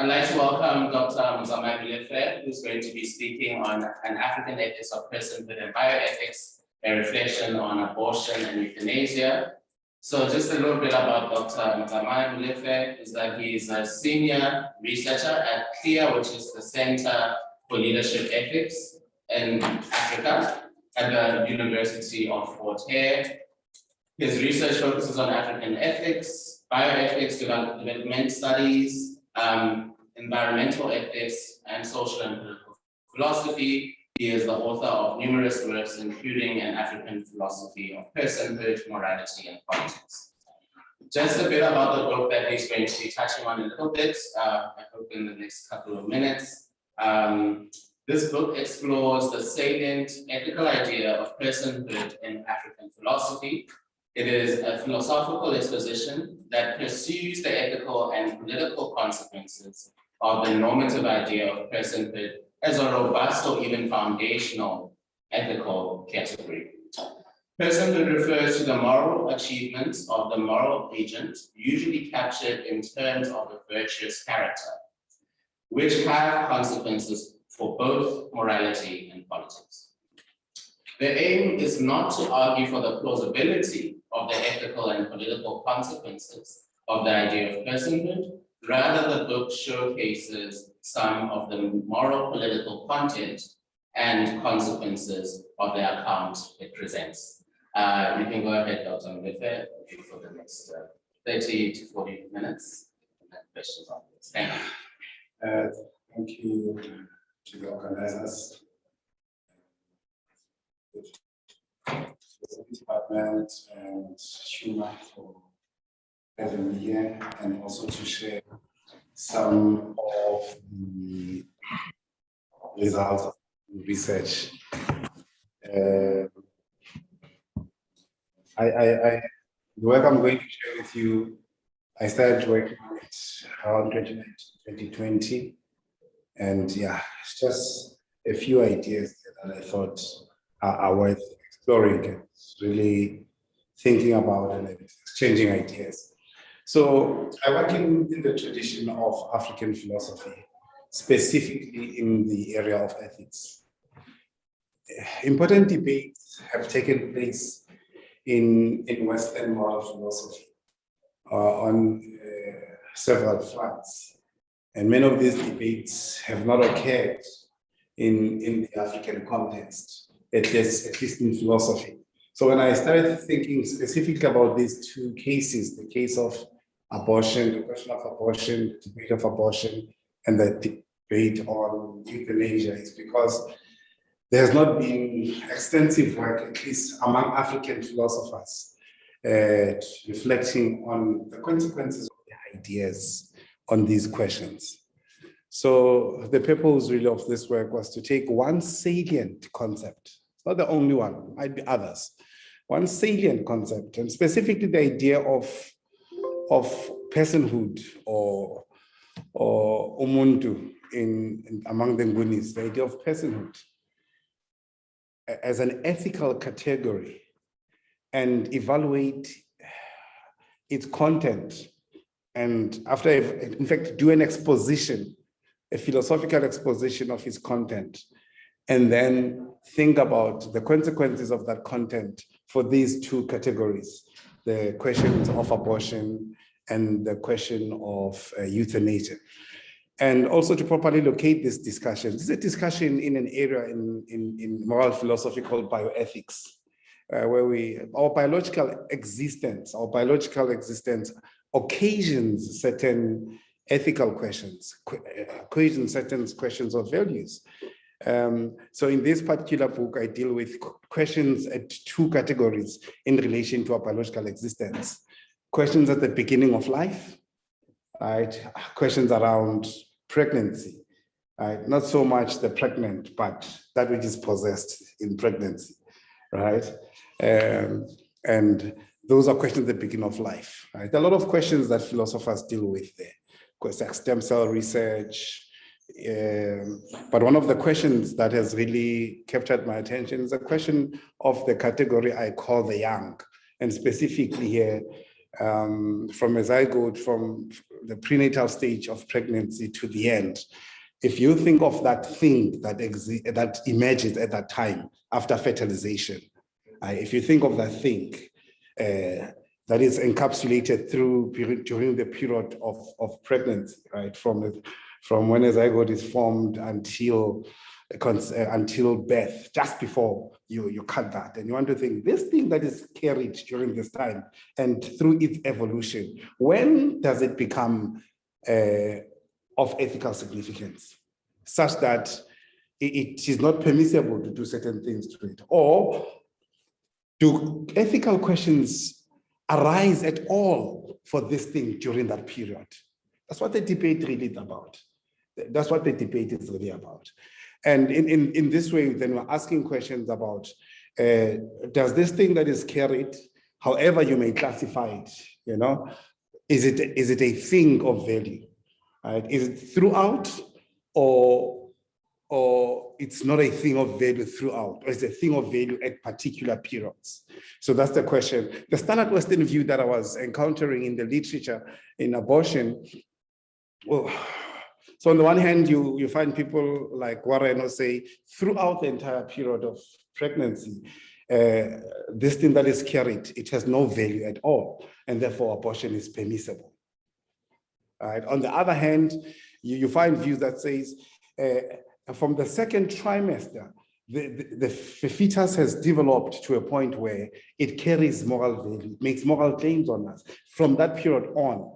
I'd like to welcome Dr. M Molefe, who's going to be speaking on an African ethics of personhood and bioethics, a reflection on abortion and euthanasia. So just a little bit about Dr. M Molefe is that he's a senior researcher at CLEAR, which is the Center for Leadership Ethics in Africa at the University of Fort Hare. His research focuses on African ethics, bioethics, development studies, environmental ethics, and social and political philosophy. He is the author of numerous works, including an African philosophy of personhood, morality, and politics. Just a bit about the book that he's going to be touching on a little bit, I hope in the next couple of minutes. This book explores the salient ethical idea of personhood in African philosophy. It is a philosophical exposition that pursues the ethical and political consequences of the normative idea of personhood as a robust or even foundational ethical category. Personhood refers to the moral achievements of the moral agent, usually captured in terms of a virtuous character, which have consequences for both morality and politics. The aim is not to argue for the plausibility of the ethical and political consequences of the idea of personhood. Rather, the book showcases some of the moral political content and consequences of the account it presents. You can go ahead, Dr. Molefe, for the next 30 to 40 minutes. And questions on this. Thank you. Thank you to the organizers, the department, and Shuma for having me here, and also to share some of the results of the research. The work I'm going to share with you, I started working on it around 2020, and yeah, it's just a few ideas that I thought are worth exploring and really thinking about and exchanging ideas. So I work in the tradition of African philosophy, specifically in the area of ethics. Important debates have taken place in Western moral philosophy on several fronts. And many of these debates have not occurred in the African context, at least in philosophy. So when I started thinking specifically about these two cases, the case of abortion, the question of abortion, the debate of abortion, and the debate on euthanasia, is because there has not been extensive work, at least among African philosophers, reflecting on the consequences of their ideas on these questions. So the purpose really of this work was to take one salient concept, it's not the only one, might be others, one salient concept, and specifically the idea of personhood or umuntu among the Ngunis, the idea of personhood as an ethical category, and evaluate its content, and after, in fact, do an exposition, a philosophical exposition of its content, and then think about the consequences of that content for these two categories, the questions of abortion and the question of euthanasia. And also to properly locate this discussion. This is a discussion in an area in moral philosophy called bioethics, where our biological existence occasions certain ethical questions, occasions certain questions of values. So in this particular book, I deal with questions at two categories in relation to our biological existence. Questions at the beginning of life, right? Questions around pregnancy, right? Not so much the pregnant, but that which is possessed in pregnancy, right? And those are questions at the beginning of life, right? There are a lot of questions that philosophers deal with there. Questions like stem cell research, but one of the questions that has really captured my attention is the question of the category I call the young, and specifically here, from a zygote, from the prenatal stage of pregnancy to the end. If you think of that thing that emerges at that time after fertilization, if you think of that thing that is encapsulated during the period of pregnancy, right, from when a zygote is formed until birth, just before you cut that, and you want to think this thing that is carried during this time and through its evolution, when does it become of ethical significance, such that it is not permissible to do certain things to it? Or do ethical questions arise at all for this thing during that period? That's what the debate really is about. That's what the debate is really about. And in this way, then we're asking questions about, does this thing that is carried, however you may classify it, you know, is it a thing of value? Right? Is it throughout, or it's not a thing of value throughout, or it's a thing of value at particular periods? So that's the question. The standard Western view that I was encountering in the literature in abortion, well, so on the one hand, you find people like Warren who say throughout the entire period of pregnancy, this thing that is carried, it has no value at all, and therefore abortion is permissible. Right? On the other hand, you find views that says from the second trimester, the fetus has developed to a point where it carries moral value, makes moral claims on us. From that period on,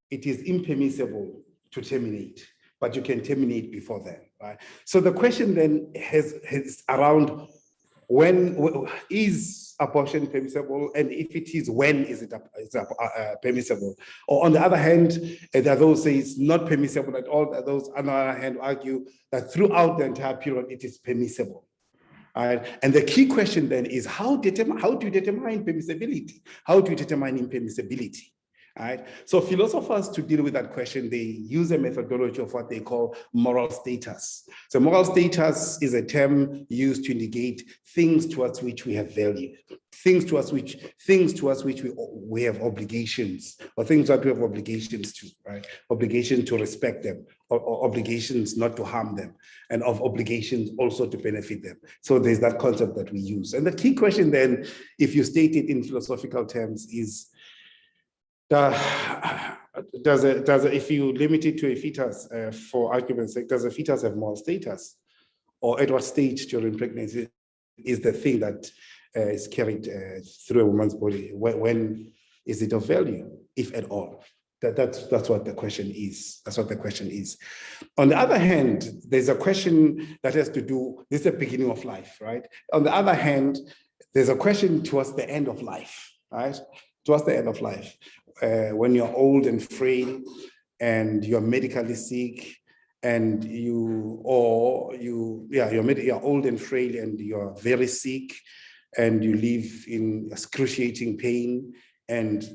it is impermissible to terminate, but you can terminate before then, right? So the question then is around when is abortion permissible, and if it is, when is it permissible? Or on the other hand, there are those who say it's not permissible at all. Those on the other hand argue that throughout the entire period it is permissible. Right? And the key question then is how do you determine permissibility? How do you determine impermissibility? Right? So philosophers, to deal with that question, they use a methodology of what they call moral status. So moral status is a term used to indicate things towards which we have value, things towards which we have obligations, or things that we have obligations to, right? Obligations to respect them, or obligations not to harm them, and of obligations also to benefit them. So there's that concept that we use. And the key question then, if you state it in philosophical terms, is if you limit it to a fetus, for argument's sake, does a fetus have moral status? Or at what stage during pregnancy is the thing that is carried through a woman's body? When is it of value, if at all? That's what the question is. That's what the question is. On the other hand, there's a question that has to do, this is the beginning of life, right? On the other hand, there's a question towards the end of life, right? Towards the end of life. When you're old and frail and you're medically sick, and you're old and frail and you're very sick and you live in excruciating pain, and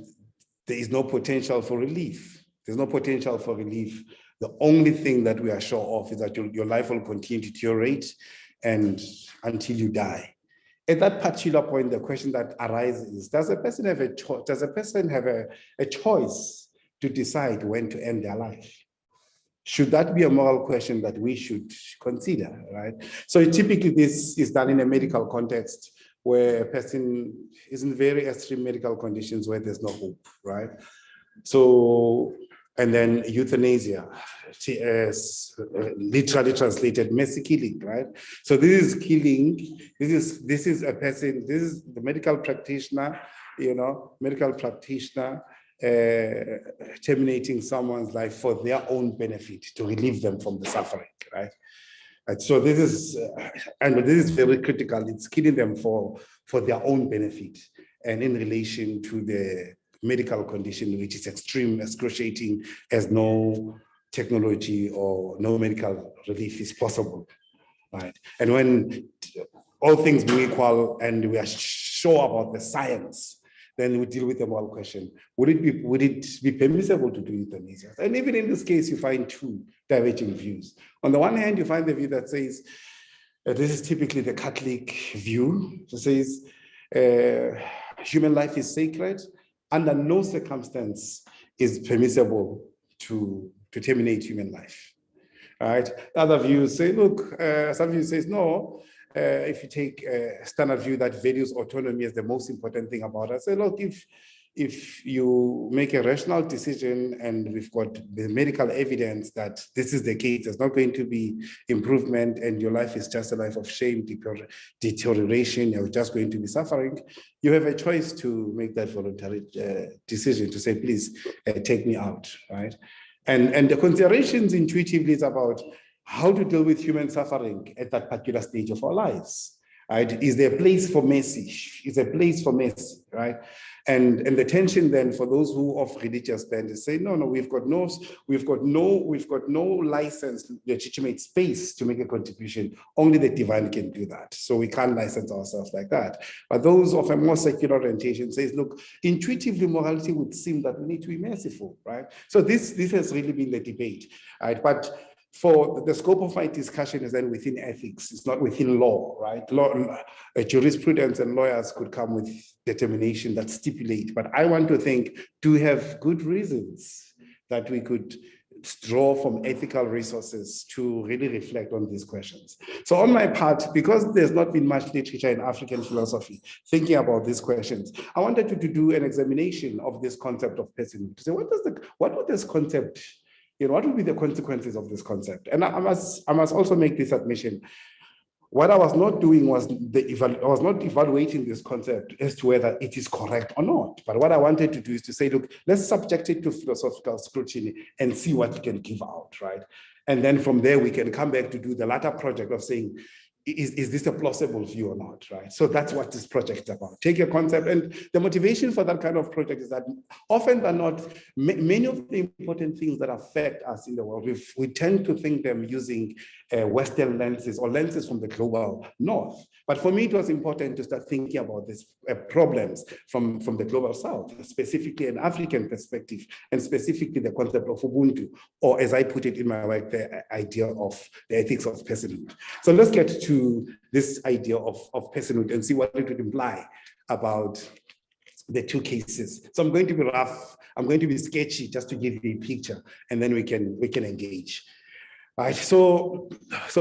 there is no potential for relief. There's no potential for relief. The only thing that we are sure of is that your life will continue to deteriorate and until you die. At that particular point, the question that arises, does a person have a choice to decide when to end their life? Should that be a moral question that we should consider, right? So typically this is done in a medical context where a person is in very extreme medical conditions where there's no hope, right? So, and then euthanasia, literally translated, mercy killing, right? So this is killing, this is a person, this is the medical practitioner, terminating someone's life for their own benefit, to relieve them from the suffering, right? And so this is, and this is very critical. It's killing them for their own benefit, and in relation to the medical condition, which is extreme, excruciating, as no technology or no medical relief is possible, right? And when all things being equal, and we are sure about the science, then we deal with the moral question. Would it be permissible to do euthanasia? And even in this case, you find two diverging views. On the one hand, you find the view that says, this is typically the Catholic view, that says human life is sacred, under no circumstance is permissible to terminate human life. All right. Other views say, look, some views says no. If you take a standard view that values autonomy as the most important thing about us, say, look, if you make a rational decision and we've got the medical evidence that this is the case, there's not going to be improvement and your life is just a life of shame, deterioration, you're just going to be suffering, you have a choice to make that voluntary decision to say, please take me out, right? And the considerations intuitively is about how to deal with human suffering at that particular stage of our lives, right? Is there a place for mercy? Is there a place for mercy, right? And the tension then for those who of religious bent is say, no, we've got no licensed legitimate space to make a contribution. Only the divine can do that. So we can't license ourselves like that. But those of a more secular orientation says, look, intuitively morality would seem that we need to be merciful, right? So this has really been the debate, right? But for the scope of my discussion is then within ethics, it's not within law, right? Jurisprudence and lawyers could come with determination that stipulate, but I want to think, do we have good reasons that we could draw from ethical resources to really reflect on these questions? So on my part, because there's not been much literature in African philosophy thinking about these questions, I wanted to do an examination of this concept of personhood. So what would this concept, what would be the consequences of this concept? And I must also make this admission. What I was not doing was I was not evaluating this concept as to whether it is correct or not. But what I wanted to do is to say, look, let's subject it to philosophical scrutiny and see what it can give out, right? And then from there, we can come back to do the latter project of saying, is this a plausible view or not, right? So that's what this project is about. Take a concept, and the motivation for that kind of project is that often than not, many of the important things that affect us in the world, we tend to think them using Western lenses or lenses from the global north. But for me, it was important to start thinking about these problems from the global south, specifically an African perspective, and specifically the concept of Ubuntu, or as I put it in my work, the idea of the ethics of personhood. So let's get to this idea of personhood and see what it would imply about the two cases. So I'm going to be rough, I'm going to be sketchy just to give you a picture, and then we can engage. All right, so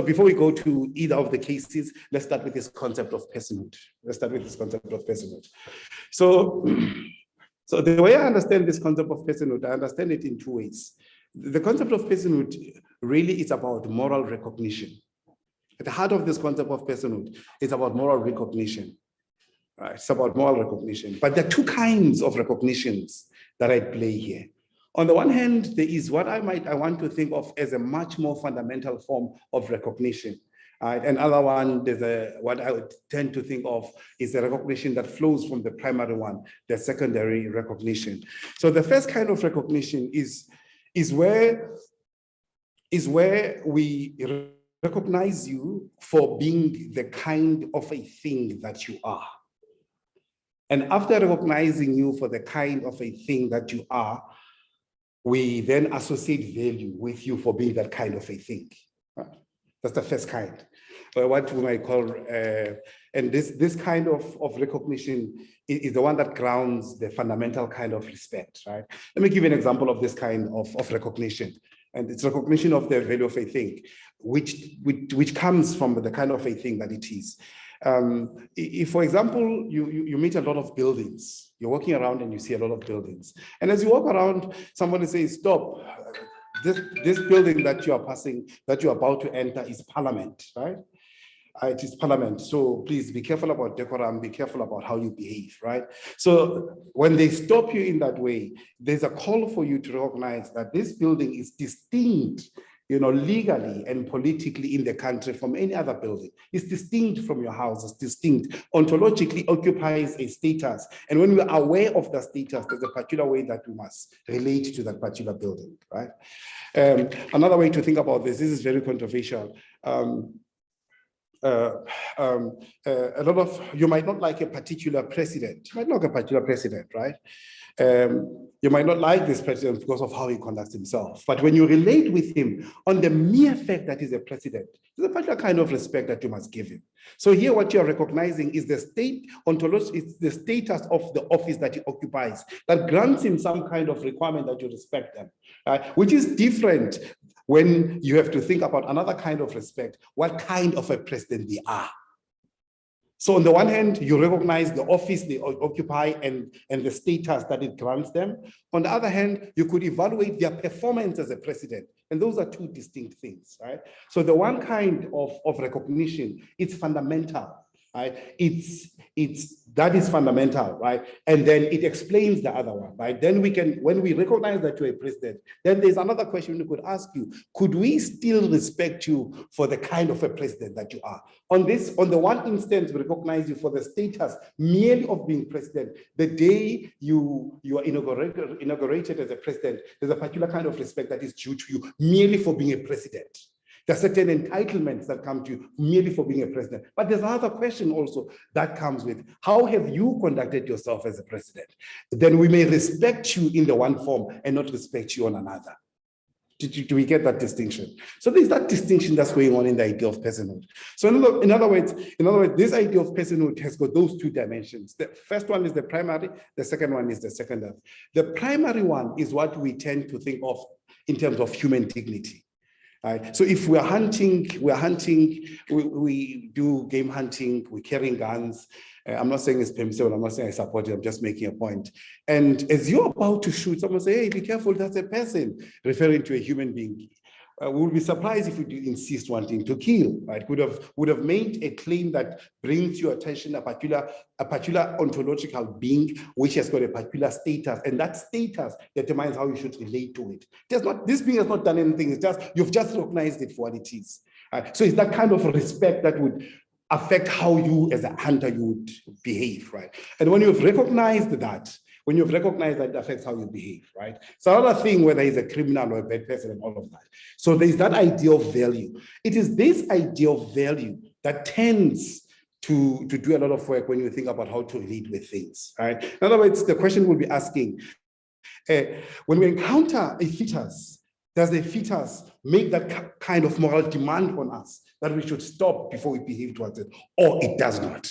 before we go to either of the cases, let's start with this concept of personhood. So the way I understand this concept of personhood, I understand it in two ways. The concept of personhood really is about moral recognition. At the heart of this concept of personhood, it's about moral recognition. Right? It's about moral recognition. But there are two kinds of recognitions that I play here. On the one hand, there is what I want to think of as a much more fundamental form of recognition. Another one, what I would tend to think of is the recognition that flows from the primary one, the secondary recognition. So the first kind of recognition is where we recognize you for being the kind of a thing that you are. And after recognizing you for the kind of a thing that you are, we then associate value with you for being that kind of a thing. That's the first kind, what we might call, and this kind of recognition is the one that grounds the fundamental kind of respect, right? Let me give you an example of this kind of recognition. And it's recognition of the value of a thing, which comes from the kind of a thing that it is. If, for example, you meet a lot of buildings, you're walking around and you see a lot of buildings. And as you walk around, somebody says, stop, this building that you are passing, that you're about to enter is Parliament, right? It is Parliament. So please be careful about decorum, be careful about how you behave, right? So when they stop you in that way, there's a call for you to recognize that this building is distinct, legally and politically in the country from any other building. It's distinct from your house, it's distinct, ontologically occupies a status. And when we're aware of the status, there's a particular way that we must relate to that particular building, right? Another way to think about this is very controversial. a lot of, you might not like a particular president. You might not like a particular president, right? You might not like this president because of how he conducts himself. But when you relate with him on the mere fact that he's a president, there's a particular kind of respect that you must give him. So here what you're recognizing is the state ontology, it's the status of the office that he occupies that grants him some kind of requirement that you respect them, which is different when you have to think about another kind of respect, what kind of a president they are. So on the one hand, you recognize the office they occupy and the status that it grants them. On the other hand, you could evaluate their performance as a president. And those are two distinct things, right? So the one kind of recognition, it's fundamental, right? That is fundamental, right? And then it explains the other one, right? Then we can, when we recognize that you're a president, then there's another question we could ask you. Could we still respect you for the kind of a president that you are? On the one instance, we recognize you for the status merely of being president. The day you are inaugurated as a president, there's a particular kind of respect that is due to you merely for being a president. There are certain entitlements that come to you merely for being a president. But there's another question also that comes with, how have you conducted yourself as a president? Then we may respect you in the one form and not respect you on another. Do we get that distinction? So there's that distinction that's going on in the idea of personhood. So in other words, this idea of personhood has got those two dimensions. The first one is the primary, the second one is the secondary. The primary one is what we tend to think of in terms of human dignity. Right. So if we're hunting, we do game hunting, we're carrying guns. I'm not saying it's permissible, I'm not saying I support it, I'm just making a point. And as you're about to shoot, someone say, hey, be careful, that's a person, referring to a human being. We would be surprised if you did insist wanting to kill, right? Would have made a claim that brings your attention a particular ontological being which has got a particular status, and that status determines how you should relate to it. This being has not done anything, it's just, you've just recognized it for what it is. Right? So it's that kind of respect that would affect how you as a hunter you would behave, right? And when you've recognized that, it affects how you behave, right? So another thing, whether he's a criminal or a bad person and all of that. So there's that idea of value. It is this idea of value that tends to do a lot of work when you think about how to relate with things, right? In other words, the question we'll be asking, when we encounter a fetus, does the fetus make that kind of moral demand on us that we should stop before we behave towards it, or it does not?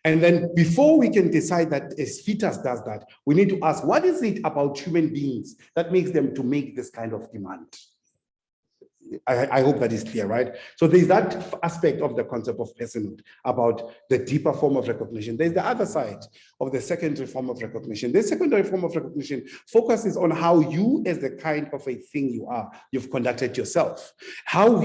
And then before we can decide that a fetus does that, we need to ask, what is it about human beings that makes them to make this kind of demand? I hope that is clear, right? So there's that aspect of the concept of personhood about the deeper form of recognition. There's the other side of the secondary form of recognition. The secondary form of recognition focuses on how you, as the kind of a thing you are, you've conducted yourself. How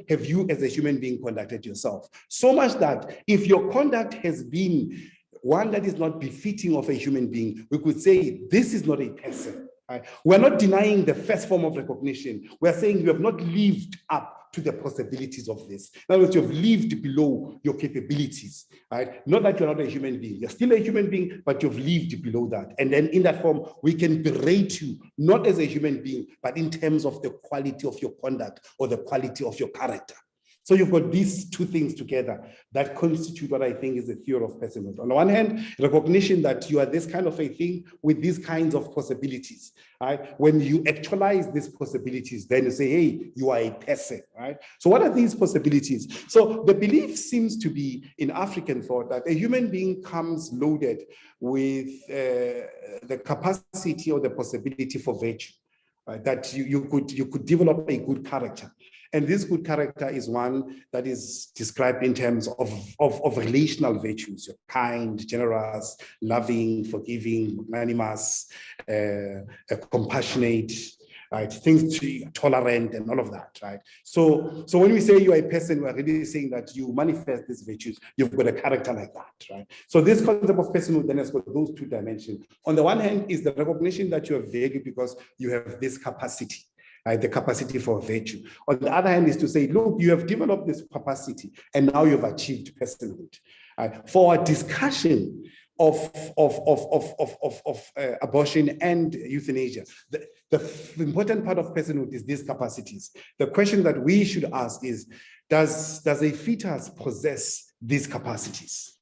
have you as a human being conducted yourself? So much that if your conduct has been one that is not befitting of a human being, we could say this is not a person. Right? We're not denying the first form of recognition. We're saying you have not lived up to the possibilities of this. In other words, you've lived below your capabilities, right? Not that you're not a human being. You're still a human being, but you've lived below that. And then in that form, we can berate you, not as a human being, but in terms of the quality of your conduct or the quality of your character. So you've got these two things together that constitute what I think is the theory of personhood. On the one hand, recognition that you are this kind of a thing with these kinds of possibilities, right? When you actualize these possibilities, then you say, hey, you are a person, right? So what are these possibilities? So the belief seems to be in African thought that a human being comes loaded with the capacity or the possibility for virtue, that you could develop a good character. And this good character is one that is described in terms of relational virtues. You're kind, generous, loving, forgiving, magnanimous, compassionate, right? Things to be tolerant and all of that, right? So when we say you're a person, we're really saying that you manifest these virtues. You've got a character like that, right? So this concept of personhood then has got those two dimensions. On the one hand is the recognition that you are value because you have this capacity. Right, the capacity for virtue. On the other hand is to say, look, you have developed this capacity and now you've achieved personhood. For our discussion abortion and euthanasia. The important part of personhood is these capacities. The question that we should ask is, does a fetus possess these capacities?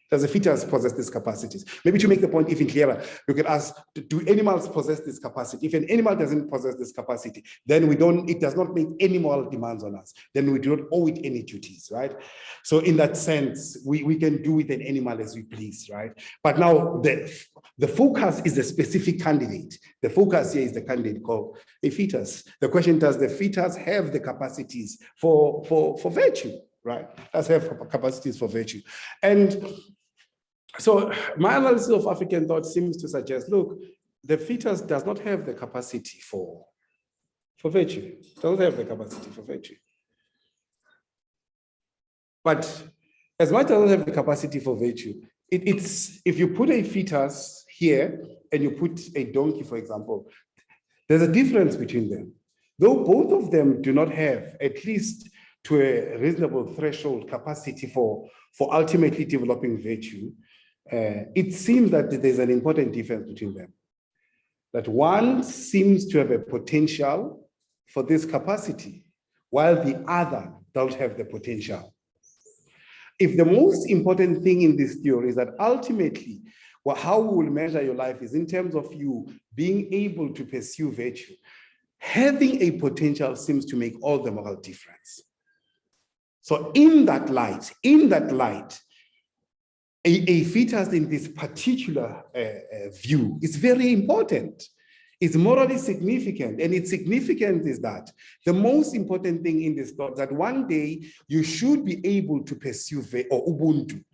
Does a fetus possess these capacities? Maybe to make the point even clearer, you could ask, do animals possess this capacity? If an animal doesn't possess this capacity, then it does not make any moral demands on us. Then we do not owe it any duties, right? So in that sense, we can do with an animal as we please, right? But now the focus is a specific candidate. The focus here is the candidate called a fetus. The question, does the fetus have the capacities for virtue, right? Does have capacities for virtue. And so my analysis of African thought seems to suggest, look, the fetus does not have the capacity for virtue. Doesn't have the capacity for virtue. But as much as it doesn't have the capacity for virtue, it's if you put a fetus here and you put a donkey, for example, there's a difference between them. Though both of them do not have, at least to a reasonable threshold, capacity for ultimately developing virtue, it seems that there's an important difference between them. That one seems to have a potential for this capacity, while the other don't have the potential. If the most important thing in this theory is that ultimately, how we will measure your life is in terms of you being able to pursue virtue, having a potential seems to make all the moral difference. So in that light, a fetus in this particular view is very important. It's morally significant, and its significance is that the most important thing in this thought that one day you should be able to pursue or Ubuntu.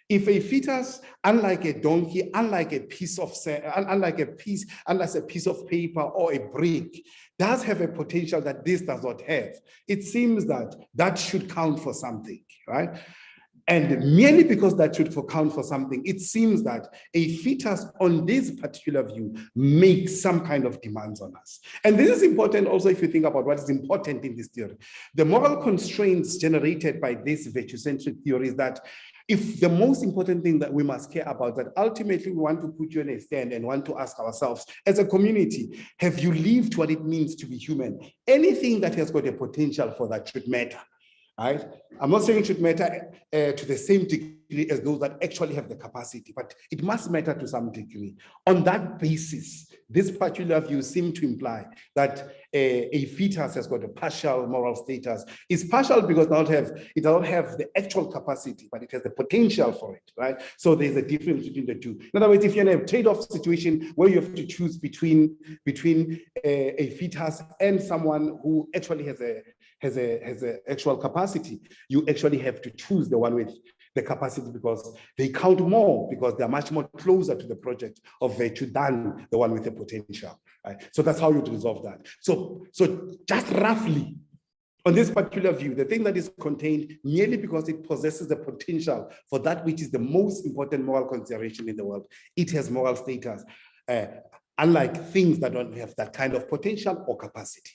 If a fetus, unlike a donkey, unlike a piece of paper or a brick, does have a potential that this does not have, it seems that should count for something, right? And merely because that should count for something, it seems that a fetus on this particular view makes some kind of demands on us. And this is important also if you think about what is important in this theory. The moral constraints generated by this virtue-centric theory is that if the most important thing that we must care about, that ultimately we want to put you in a stand and want to ask ourselves as a community, have you lived what it means to be human? Anything that has got a potential for that should matter. Right? I'm not saying it should matter to the same degree as those that actually have the capacity, but it must matter to some degree. On that basis, this particular view seems to imply that a fetus has got a partial moral status. It's partial because it doesn't have the actual capacity, but it has the potential for it, right? So there's a difference between the two. In other words, if you're in a trade-off situation where you have to choose between a fetus and someone who actually has an actual capacity, you actually have to choose the one with the capacity because they count more, because they're much more closer to the project of virtue than the one with the potential, right? So that's how you resolve that. So just roughly, on this particular view, the thing that is contained merely because it possesses the potential for that which is the most important moral consideration in the world, it has moral status, unlike things that don't have that kind of potential or capacity.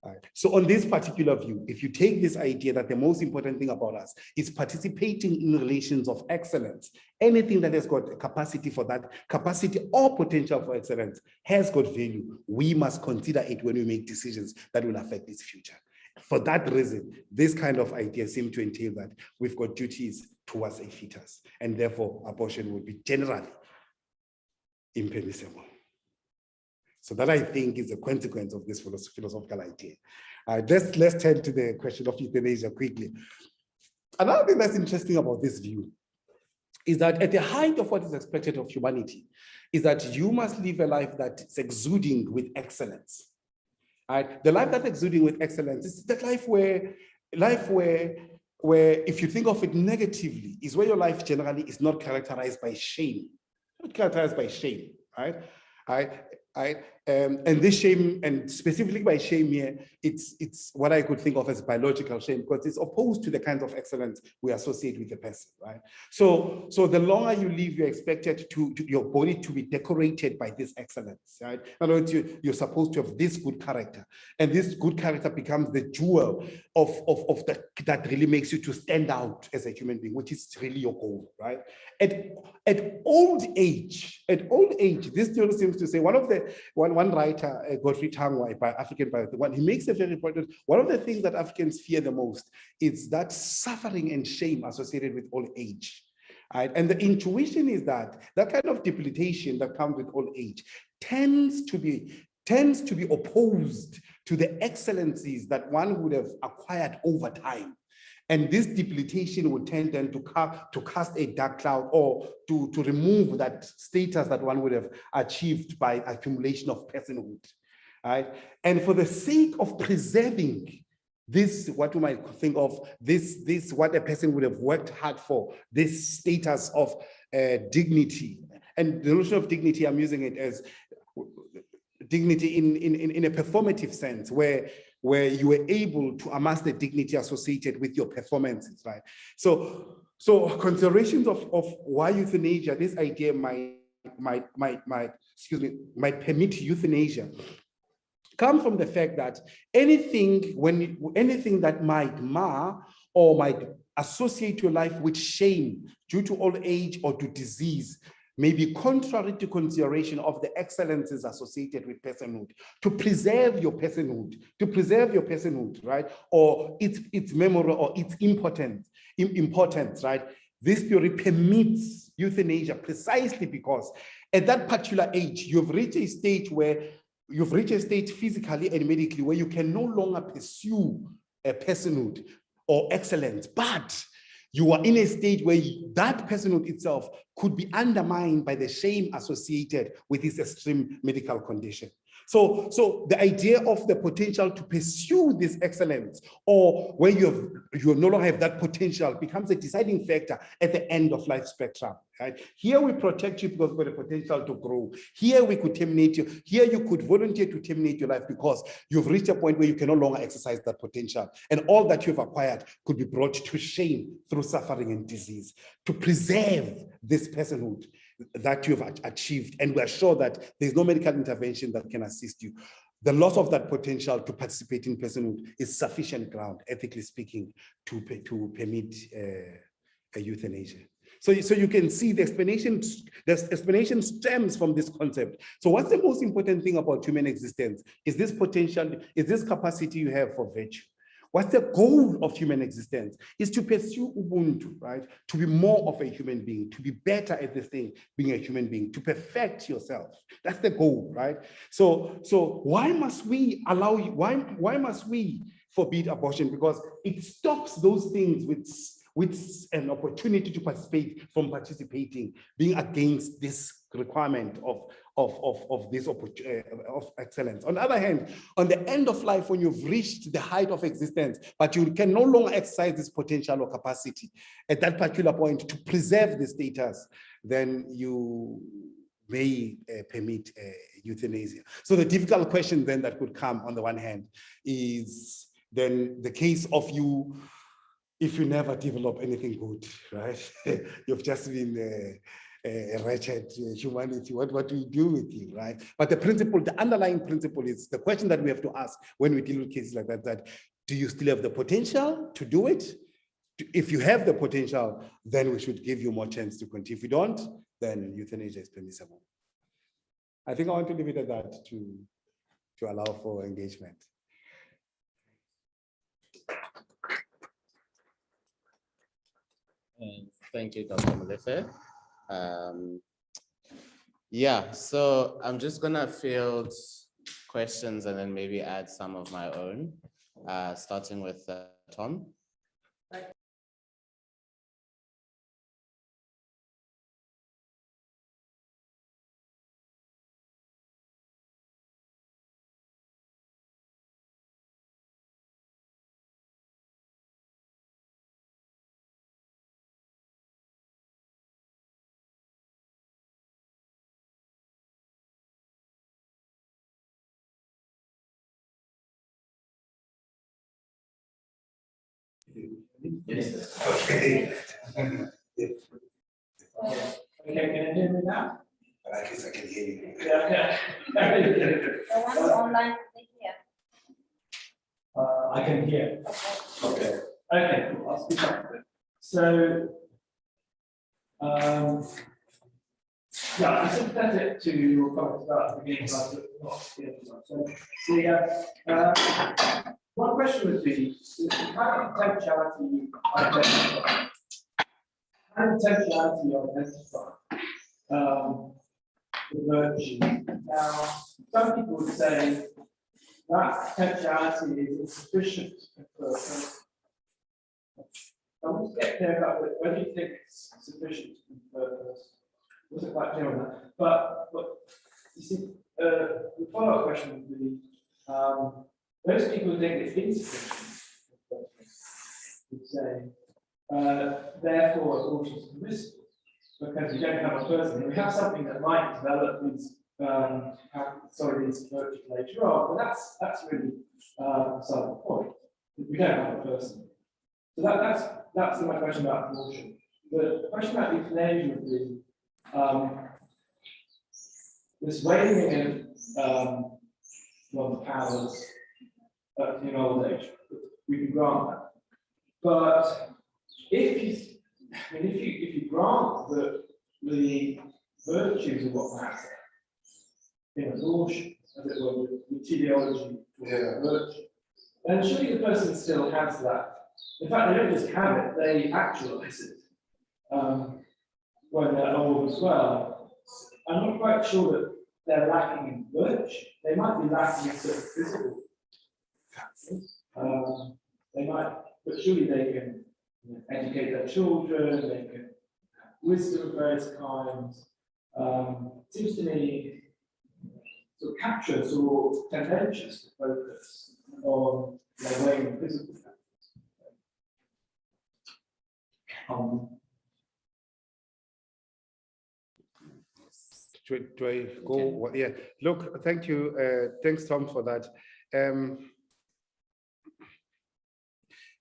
Right. So on this particular view, if you take this idea that the most important thing about us is participating in relations of excellence, anything that has got a capacity for that, capacity or potential for excellence has got value. We must consider it when we make decisions that will affect its future. For that reason, this kind of idea seems to entail that we've got duties towards a fetus, and therefore abortion would be generally impermissible. So that I think is a consequence of this philosophical idea. Let's turn to the question of euthanasia quickly. Another thing that's interesting about this view is that at the height of what is expected of humanity is that you must live a life that is exuding with excellence. Right? The life that's exuding with excellence is that life where if you think of it negatively, is where your life generally is not characterized by shame. Not characterized by shame, right? And this shame, and specifically by shame here, it's what I could think of as biological shame, because it's opposed to the kinds of excellence we associate with the person, right? So the longer you live, you're expected to your body to be decorated by this excellence, right? In other words, you're supposed to have this good character, and this good character becomes the jewel of that really makes you to stand out as a human being, which is really your goal, right? At old age, this still seems to say one writer, Godfrey Tangwa, by African bioethics, he makes a very important, one of the things that Africans fear the most is that suffering and shame associated with old age. Right? And the intuition is that kind of debilitation that comes with old age tends to be opposed to the excellencies that one would have acquired over time. And this debilitation would tend then to cast a dark cloud, or to remove that status that one would have achieved by accumulation of personhood, right? And for the sake of preserving this, what you might think of this, what a person would have worked hard for, this status of dignity. And the notion of dignity, I'm using it as dignity in a performative sense, where you were able to amass the dignity associated with your performances, right? So considerations of why euthanasia, this idea might permit euthanasia, comes from the fact that anything that might mar or might associate your life with shame due to old age or to disease may be contrary to consideration of the excellences associated with personhood, to preserve your personhood, right? Or its memory or its importance, right? This theory permits euthanasia precisely because at that particular age, you've reached a stage physically and medically where you can no longer pursue a personhood or excellence, but you are in a stage where that personhood itself could be undermined by the shame associated with this extreme medical condition. So the idea of the potential to pursue this excellence, or where you no longer have that potential, becomes a deciding factor at the end of life spectrum. Right? Here we protect you because we've got the potential to grow. Here we could terminate you. Here you could volunteer to terminate your life because you've reached a point where you can no longer exercise that potential. And all that you've acquired could be brought to shame through suffering and disease. To preserve this personhood that you've achieved, and we're sure that there's no medical intervention that can assist you, the loss of that potential to participate in personhood is sufficient ground, ethically speaking, to permit a euthanasia. So you can see the explanation stems from this concept. So what's the most important thing about human existence? Is this potential, is this capacity you have for virtue. What's the goal of human existence? Is to pursue Ubuntu, right? To be more of a human being, to be better at this thing, being a human being, to perfect yourself. That's the goal, right? So why must we why must we forbid abortion? Because it stops those things with an opportunity to participate from participating, being against this requirement of excellence. On the other hand, on the end of life, when you've reached the height of existence, but you can no longer exercise this potential or capacity at that particular point to preserve the status, then you may permit euthanasia. So the difficult question then that could come on the one hand is then the case of you, if you never develop anything good, right? You've just been a wretched humanity. What do we do with you, right? But the principle, the underlying principle is the question that we have to ask when we deal with cases like that, do you still have the potential to do it? If you have the potential, then we should give you more chance to continue. If you don't, then euthanasia is permissible. I think I want to leave it at that to allow for engagement. Thank you, Dr. Molefe. Yeah, so I'm just gonna field questions and then maybe add some of my own, starting with Tom. Yes. Okay. Okay, can you hear me now? But at least I can hear you. Yeah, okay. The ones online, they hear. I can hear. Okay. Okay, cool. I'll speak up a bit. So, yeah, I'm sympathetic to your comments about the beginning of the one question would be, the kind of potentiality you identify, the virtue. Now, some people would say that potentiality is insufficient for a person. I want to get clear about whether you think it's sufficient for a person. Wasn't quite clear on that. But you see, the follow-up question would be, those people who think it's insufficient would say, therefore abortion is permissible, because you don't have a person. We have something that might develop these these virtues later on, but that's really beside the point. We don't have a person. So that's my question about abortion. The question about euthanasia would be this waiving of the powers in old age. We can grant that, but if you grant that the virtues of what matter in abortion, as it were, the teleology of virtue, then surely the person still has that. In fact, they don't just have it; they actualize it when they're old as well. I'm not quite sure that they're lacking in virtue. They might be lacking in certain physical factors. They might, but surely they can educate their children. They can have wisdom of various kinds. Seems to me sort of captures or tendentious to focus on their way in physical factors. Do I go? Yeah. Look, thank you. Thanks, Tom, for that.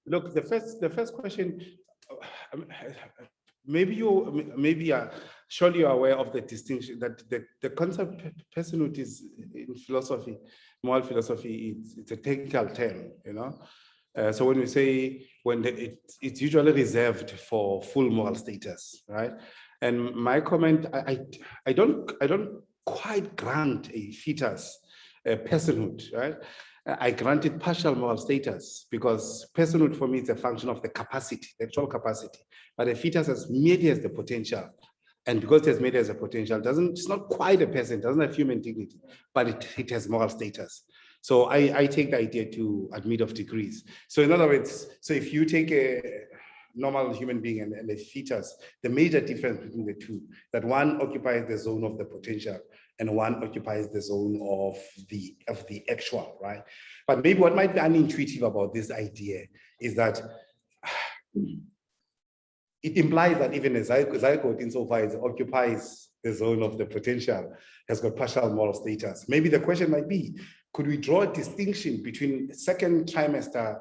Look, the first question. Surely you're aware of the distinction that the concept personhood is in philosophy, moral philosophy. It's a technical term, you know. So when we say it's usually reserved for full moral status, right? And my comment, I don't quite grant a fetus a personhood, right? I granted partial moral status because personhood for me is a function of the capacity, the actual capacity. But a fetus merely has the potential. And because it has made as a potential, it's not quite a person, doesn't have human dignity, but it has moral status. So I take the idea to admit of degrees. So in other words, so if you take a normal human being and a fetus, the major difference between the two, that one occupies the zone of the potential and one occupies the zone of the actual, right? But maybe what might be unintuitive about this idea is that it implies that even a zygote, insofar as it occupies the zone of the potential, has got partial moral status. Maybe the question might be, could we draw a distinction between second trimester,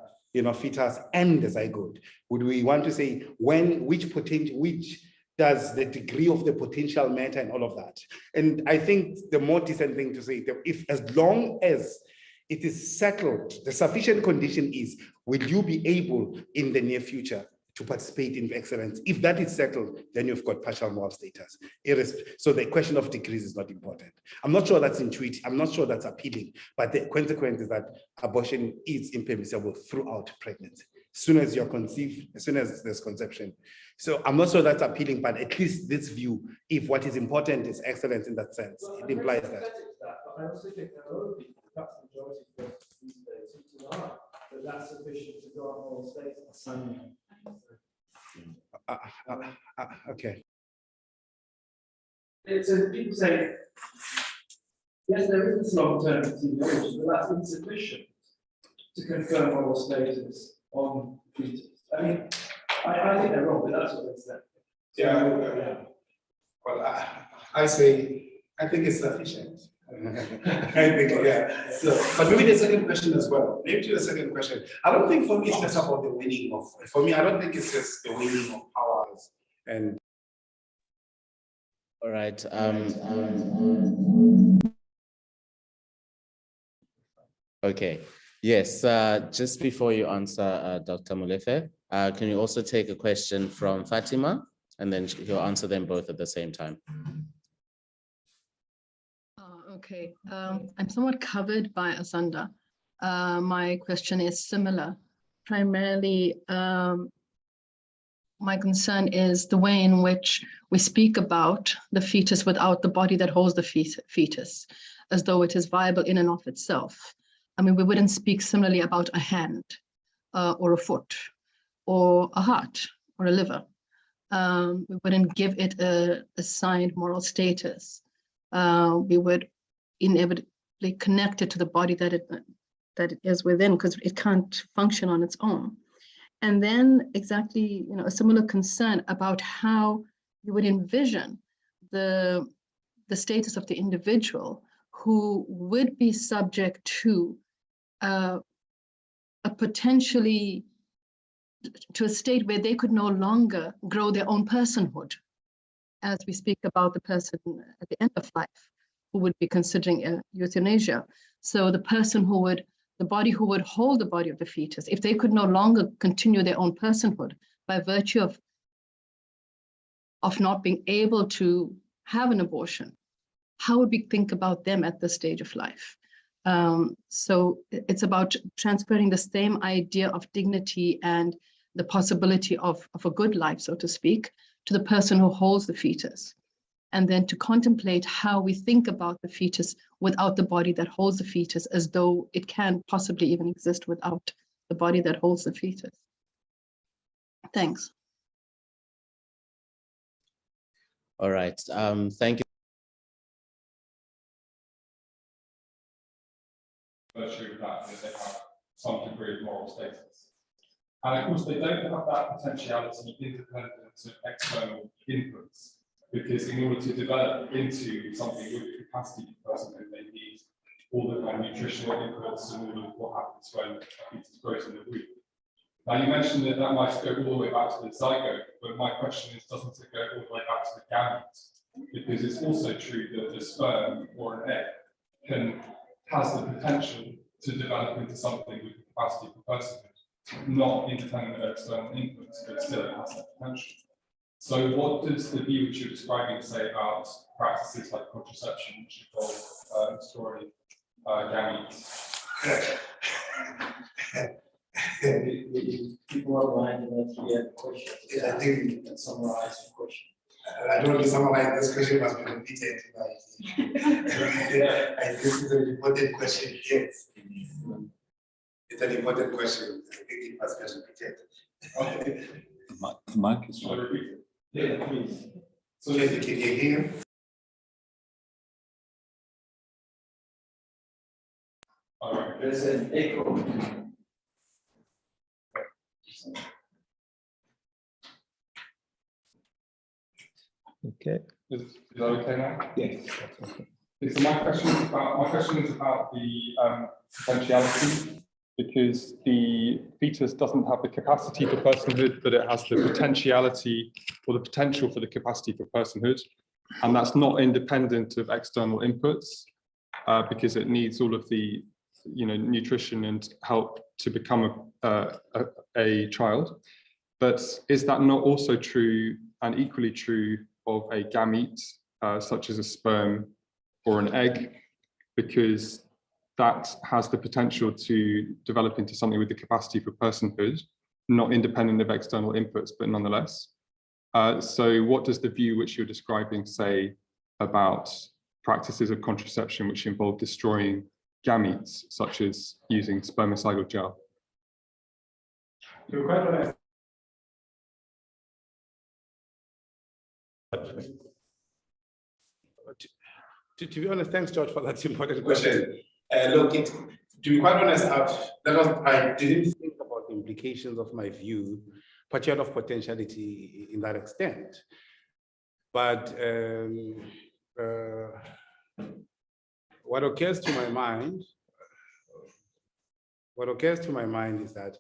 fetus and the zygote? Would we want to say which does the degree of the potential matter and all of that? And I think the more decent thing to say, if as long as it is settled, the sufficient condition is, will you be able in the near future to participate in excellence? If that is settled, then you've got partial moral status. So the question of degrees is not important. I'm not sure that's intuitive. I'm not sure that's appealing, but the consequence is that abortion is impermissible throughout pregnancy. As soon as you're conceived, as soon as there's conception. So I'm not sure that's appealing, but at least this view, if what is important is excellence in that sense, it implies that. I also think that a lot of people, perhaps the majority of these days, seem to deny that that's sufficient to grant moral status. Okay. So people say, yes, there is this long-term continuation, but that's insufficient to confirm moral status on fetus. I mean, I think they're wrong, but that's what they said. Yeah. Well, I say, I think it's sufficient. I think, yeah. So, but maybe the second question as well. Maybe to the second question. I don't think for me it's just about the winning of. For me, I don't think it's just the winning of powers and. All right. Okay. Yes. Just before you answer, Dr. Molefe, can you also take a question from Fatima, and then he'll answer them both at the same time. Okay. I'm somewhat covered by Asanda. My question is similar. Primarily, my concern is the way in which we speak about the fetus without the body that holds the fetus, as though it is viable in and of itself. I mean, we wouldn't speak similarly about a hand or a foot or a heart or a liver. We wouldn't give it a assigned moral status. We would inevitably connect it to the body that it is within, because it can't function on its own. And then exactly, a similar concern about how you would envision the status of the individual who would be subject to a potentially to a state where they could no longer grow their own personhood, as we speak about the person at the end of life who would be considering euthanasia. So the body who would hold the body of the fetus, if they could no longer continue their own personhood by virtue of not being able to have an abortion, how would we think about them at this stage of life? So it's about transferring the same idea of dignity and the possibility of a good life, so to speak, to the person who holds the fetus. And then to contemplate how we think about the fetus without the body that holds the fetus, as though it can possibly even exist without the body that holds the fetus. Thanks. All right. Thank you. Virtue of that they have some degree of moral status. And of course, they don't have that potentiality independent of external inputs, because in order to develop into something with the capacity for personhood, they need all the kind of nutritional inputs and all of what happens when a fetus grows in the womb. Now, you mentioned that might go all the way back to the zygote, but my question is, doesn't it go all the way back to the gamete? Because it's also true that the sperm or an egg has the potential to develop into something with the capacity for personhood, not independent of external inputs, but still it has that potential. So what does the view which you're describing say about practices like contraception, which involve storing gametes? People online and if you have questions, I think you can summarize the question. I don't want to summarize this question must be repeated. I think it's an important question. Yes. It's an important question. I think it must be repeated. Okay. The mic is Shall I on. repeat it? Yeah, please. So Can you hear? all right. There's an echo. Okay. Is that okay now? Yes. So my question is about the potentiality, because the fetus doesn't have the capacity for personhood, but it has the potentiality or the potential for the capacity for personhood, and that's not independent of external inputs, because it needs all of the nutrition and help to become a child. But is that not also true and equally true of a gamete, such as a sperm or an egg, because that has the potential to develop into something with the capacity for personhood, not independent of external inputs, but nonetheless. So what does the view which you're describing say about practices of contraception which involve destroying gametes, such as using spermicidal gel? To be honest, thanks, George, for that important question. Look, to be quite honest, I didn't think about the implications of my view, particularly of potentiality in that extent. But what occurs to my mind is that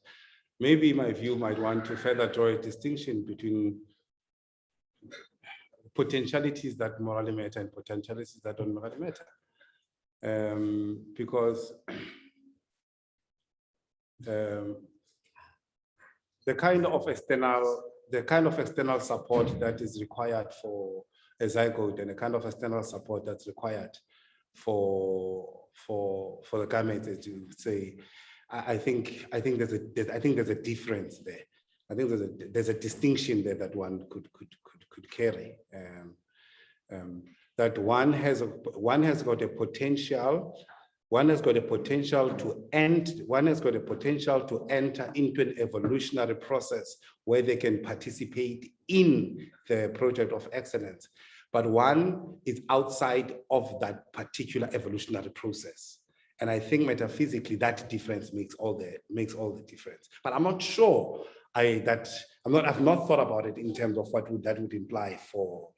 maybe my view might want to further draw a distinction between potentialities that morally matter and potentialities that don't morally matter. Because the kind of external support that is required for a zygote and the kind of external support that's required for the gametes, as you say, I think there's a difference there. I think there's a distinction there that one could carry. That one has got a potential to enter into an evolutionary process where they can participate in the project of excellence, but one is outside of that particular evolutionary process. And I think metaphysically that difference makes all the difference. But I'm not sure I've not thought about it in terms of what that would imply for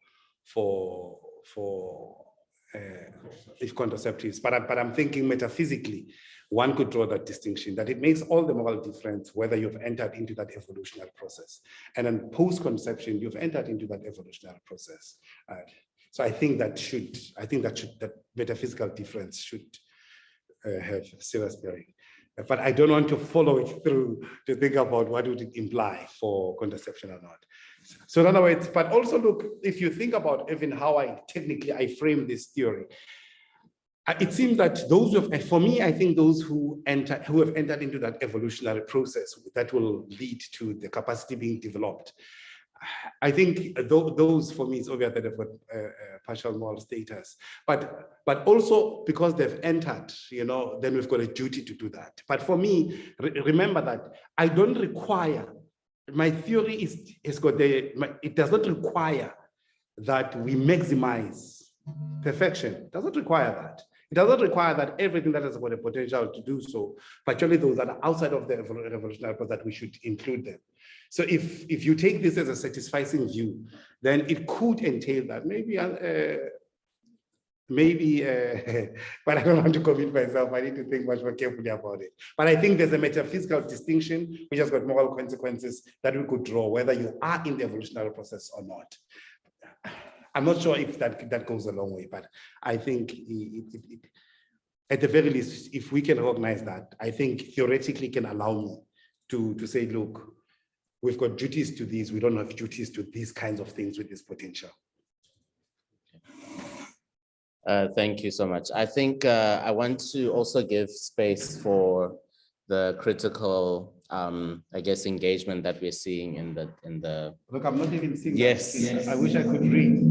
if contraceptives, but I'm thinking metaphysically, one could draw that distinction, that it makes all the moral difference whether you've entered into that evolutionary process. And then post-conception, you've entered into that evolutionary process. So I think that metaphysical difference should have serious bearing. But I don't want to follow it through to think about what would it imply for contraception or not. So in other words, but also look, if you think about even how I frame this theory, it seems that for me, I think those who have entered into that evolutionary process that will lead to the capacity being developed, I think those for me, it's obvious that they've got partial moral status, but also because they've entered, then we've got a duty to do that. But for me, remember that I don't require, my theory it does not require that we maximize perfection. It doesn't require that. It doesn't require that everything that has got the potential to do so, particularly those that are outside of the evolutionary process, that we should include them. So if you take this as a satisfying view, then it could entail that but I don't want to commit myself. I need to think much more carefully about it. But I think there's a metaphysical distinction which has got moral consequences that we could draw, whether you are in the evolutionary process or not. I'm not sure if that goes a long way, but I think at the very least, if we can recognize that, I think theoretically can allow me to say, look, we've got duties to these, we don't have duties to these kinds of things with this potential. Thank you so much. I think I want to also give space for the critical, I guess, engagement that we're seeing in the. Look, I'm not even seeing. Yes. That. I wish I could read.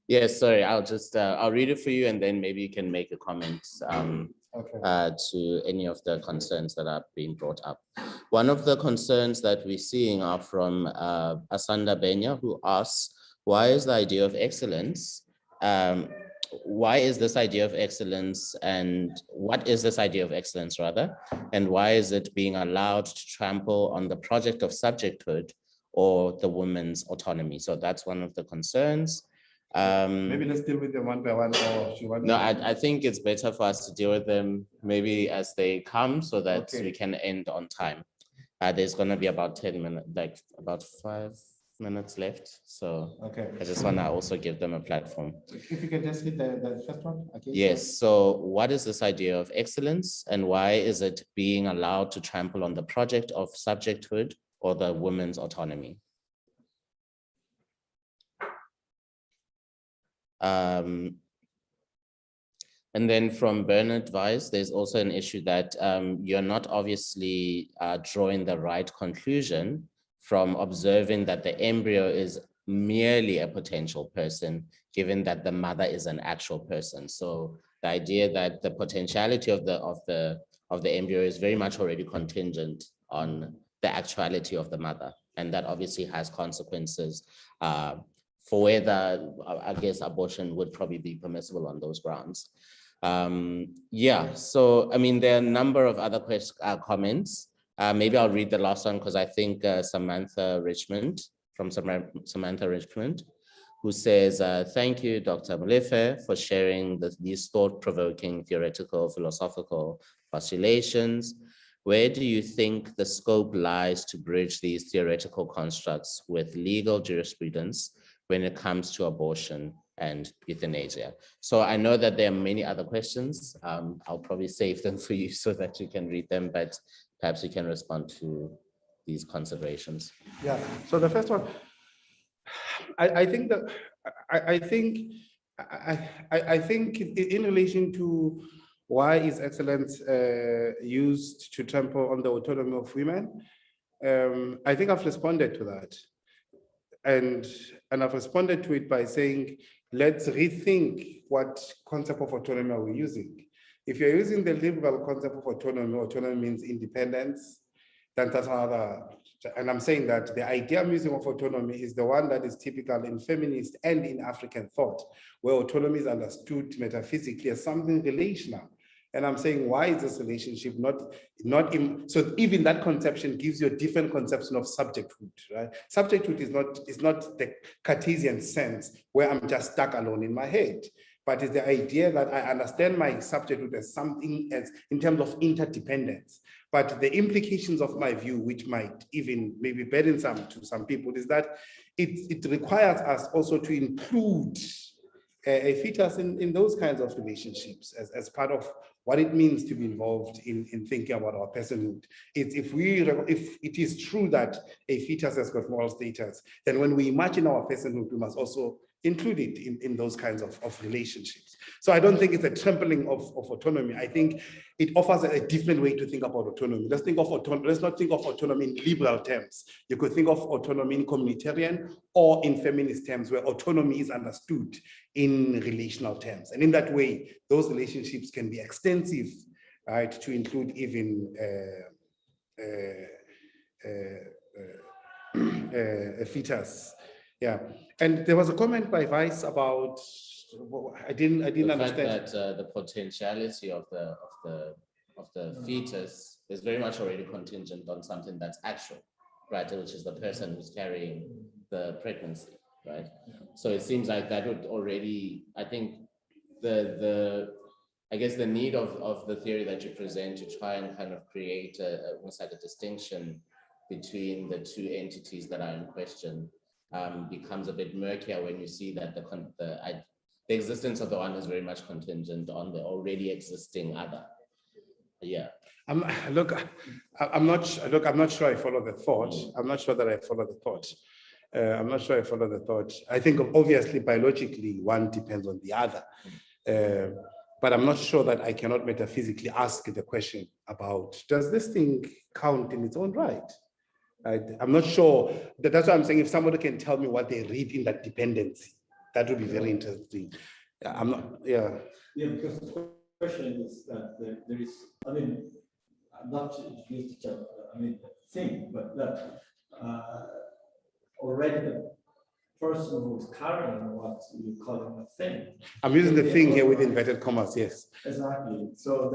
Yes, sorry. I'll read it for you, and then maybe you can make a comment to any of the concerns that are being brought up. One of the concerns that we're seeing are from Asanda Benya, who asks, why is the idea of excellence? Why is this idea of excellence, and what is this idea of excellence rather? And why is it being allowed to trample on the project of subjecthood or the woman's autonomy? So that's one of the concerns. Maybe let's deal with them one by one. No, I think it's better for us to deal with them maybe as they come so that we can end on time. There's going to be about 10 minutes, like about 5 minutes left. So I just want to also give them a platform. If you can just hit the first one. Okay. Yes. So what is this idea of excellence, and why is it being allowed to trample on the project of subjecthood or the woman's autonomy? And then from Bernard Weiss, there's also an issue that you're not obviously drawing the right conclusion from observing that the embryo is merely a potential person, given that the mother is an actual person. So the idea that the potentiality of the embryo is very much already contingent on the actuality of the mother, and that obviously has consequences for whether, I guess, abortion would probably be permissible on those grounds. So I mean, there are a number of other comments. Maybe I'll read the last one because I think Samantha Richmond who says, thank you, Dr. Molefe, for sharing these thought-provoking theoretical philosophical postulations. Where do you think the scope lies to bridge these theoretical constructs with legal jurisprudence when it comes to abortion and euthanasia? So I know that there are many other questions. I'll probably save them for you so that you can read them, but perhaps you can respond to these considerations. Yeah, so the first one, I think that, I think in relation to why is excellence used to trample on the autonomy of women, I think I've responded to that. And I've responded to it by saying, let's rethink what concept of autonomy are we using. If you're using the liberal concept of autonomy means independence, then that's another. And I'm saying that the idea I'm using of autonomy is the one that is typical in feminist and in African thought, where autonomy is understood metaphysically as something relational. And I'm saying, why is this relationship not in, so even that conception gives you a different conception of subjecthood, right? Subjecthood is not the Cartesian sense where I'm just stuck alone in my head, but it's the idea that I understand my subjecthood as something as in terms of interdependence. But the implications of my view, which might even maybe burdensome to some people, is that it requires us also to include a fetus in those kinds of relationships as part of what it means to be involved in thinking about our personhood. If it is true that a fetus has got moral status, then when we imagine our personhood, we must also include it in those kinds of relationships. So I don't think it's a trampling of autonomy. I think it offers a different way to think about autonomy. Let's not think of autonomy in liberal terms. You could think of autonomy in communitarian or in feminist terms, where autonomy is understood in relational terms. And in that way, those relationships can be extensive, right, to include even a fetus. Yeah, and there was a comment by Vice about, I didn't understand. That the potentiality of the fetus is very much already contingent on something that's actual, right? Which is the person who's carrying the pregnancy, right? So it seems like that would already, I think I guess the need of the theory that you present to try and kind of create almost like a distinction between the two entities that are in question becomes a bit murkier when you see that the existence of the one is very much contingent on the already existing other. Yeah. I'm not sure I follow the thought. I'm not sure that I follow the thought. I'm not sure I follow the thought. I think obviously biologically one depends on the other. But I'm not sure that I cannot metaphysically ask the question about, does this thing count in its own right? I'm not sure. That's why I'm saying if somebody can tell me what they read in that dependency, that would be very interesting. I'm not, yeah. Yeah, because the question is that there is, I mean, I'm not to use the term, thing, but that already the person who's carrying what you call a thing. I'm using the thing here with inverted commas, yes. Exactly. So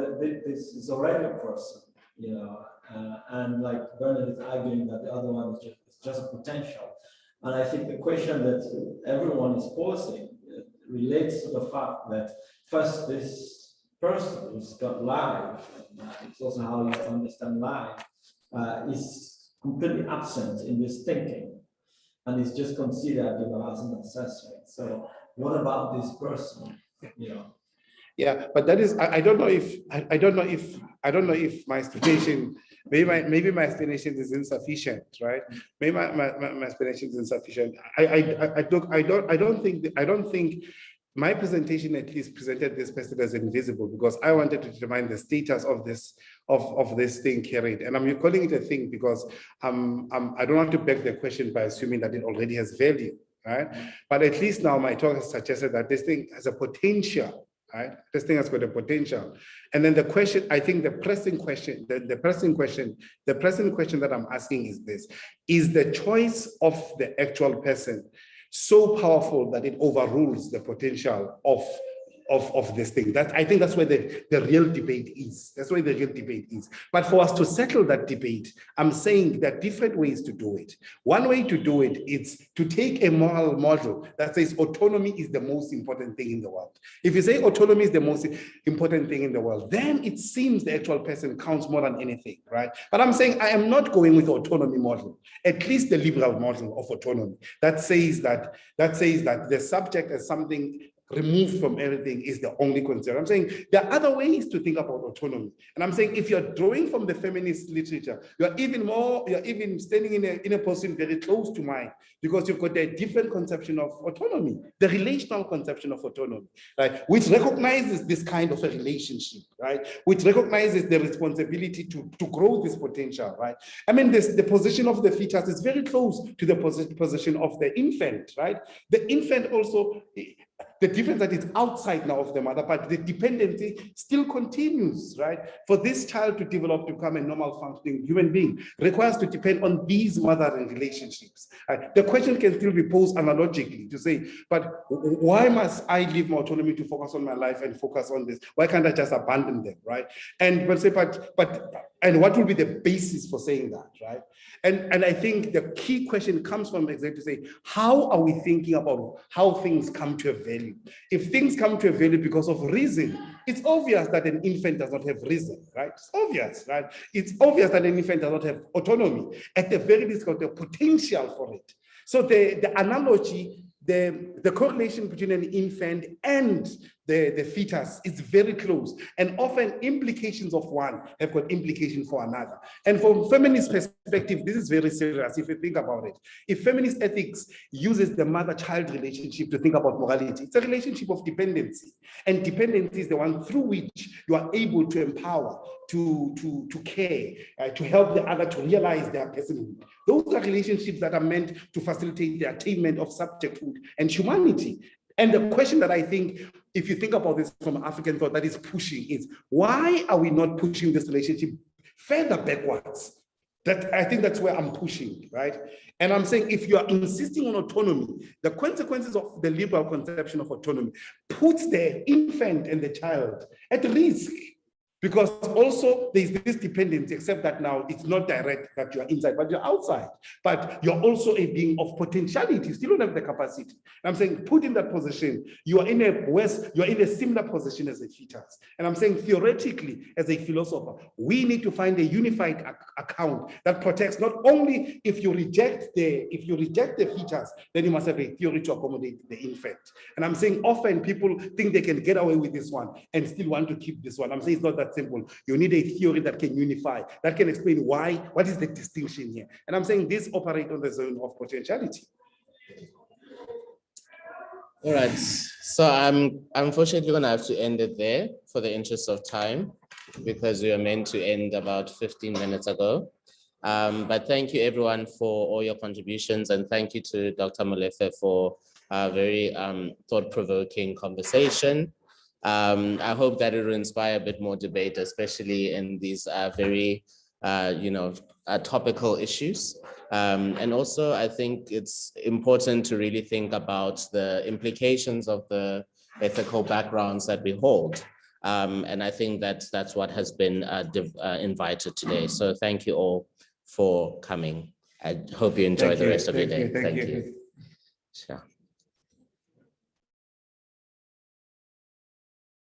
this is already a person, you know, and like Bernard is arguing that the other one is just a potential. And I think the question that everyone is posing relates to the fact that first, this person who's got life, and it's also how you understand life, is completely absent in this thinking, and is just considered, you know, as an accessory. So what about this person, you know? Yeah, but that is, I don't know if my explanation, maybe my explanation is insufficient, right? Maybe my explanation is insufficient. I don't think my presentation at least presented this person as invisible, because I wanted to determine the status of this thing carried, and I'm calling it a thing because I don't want to beg the question by assuming that it already has value, right? But at least now my talk has suggested that this thing has a potential. Right? This thing has got a potential. And then the question, I think the pressing question that I'm asking is this: is the choice of the actual person so powerful that it overrules the potential of of this thing. I think that's where the real debate is. That's where the real debate is. But for us to settle that debate, I'm saying there are different ways to do it. One way to do it is to take a moral model that says autonomy is the most important thing in the world. If you say autonomy is the most important thing in the world, then it seems the actual person counts more than anything, right? But I'm saying I am not going with the autonomy model, at least the liberal model of autonomy that says that the subject as something removed from everything is the only concern. I'm saying there are other ways to think about autonomy. And I'm saying if you're drawing from the feminist literature, you're even standing in a position very close to mine, because you've got a different conception of autonomy, the relational conception of autonomy, right? Which recognizes this kind of a relationship, right? Which recognizes the responsibility to grow this potential, right? I mean, the position of the fetus is very close to the position of the infant, right? The infant also, the difference that it's outside now of the mother, but the dependency still continues, right? For this child to develop to become a normal functioning human being requires to depend on these mothering relationships. Right? The question can still be posed analogically to say, but why must I leave my autonomy to focus on my life and focus on this? Why can't I just abandon them, right? And and what will be the basis for saying that, right? And I think the key question comes from exactly say, how are we thinking about how things come to a value? If things come to a value because of reason, it's obvious that an infant does not have reason, right? It's obvious, right? It's obvious that an infant does not have autonomy. At the very least, got the potential for it. So the analogy, the correlation between an infant and the fetus is very close, and often implications of one have got implications for another. And from feminist perspective, this is very serious if you think about it. If feminist ethics uses the mother-child relationship to think about morality, it's a relationship of dependency, and dependency is the one through which you are able to empower, to care, to help the other to realize their personhood. Those are relationships that are meant to facilitate the attainment of subjecthood and humanity. And the question that I think, if you think about this from African thought, that is pushing is, why are we not pushing this relationship further backwards? I think that's where I'm pushing, right? And I'm saying, if you are insisting on autonomy, the consequences of the liberal conception of autonomy puts the infant and the child at risk. Because also there's this dependency, except that now it's not direct that you're inside, but you're outside. But you're also a being of potentiality. You still don't have the capacity. And I'm saying, put in that position, you're in a similar position as a fetus. And I'm saying, theoretically, as a philosopher, we need to find a unified account that protects not only if you reject the fetus, then you must have a theory to accommodate the infant. And I'm saying, often people think they can get away with this one and still want to keep this one. I'm saying it's not that simple. You need a theory that can unify, that can explain why, what is the distinction here. And I'm saying this operates on the zone of potentiality. All right, so I'm unfortunately going to have to end it there for the interest of time, because we were meant to end about 15 minutes ago. But thank you everyone for all your contributions, and thank you to Dr. Molefe for a very thought-provoking conversation. I hope that it will inspire a bit more debate, especially in these very, topical issues. And also, I think it's important to really think about the implications of the ethical backgrounds that we hold. And I think that's what has been invited today. So thank you all for coming. I hope you enjoy the rest of your day. Thank you. Sure.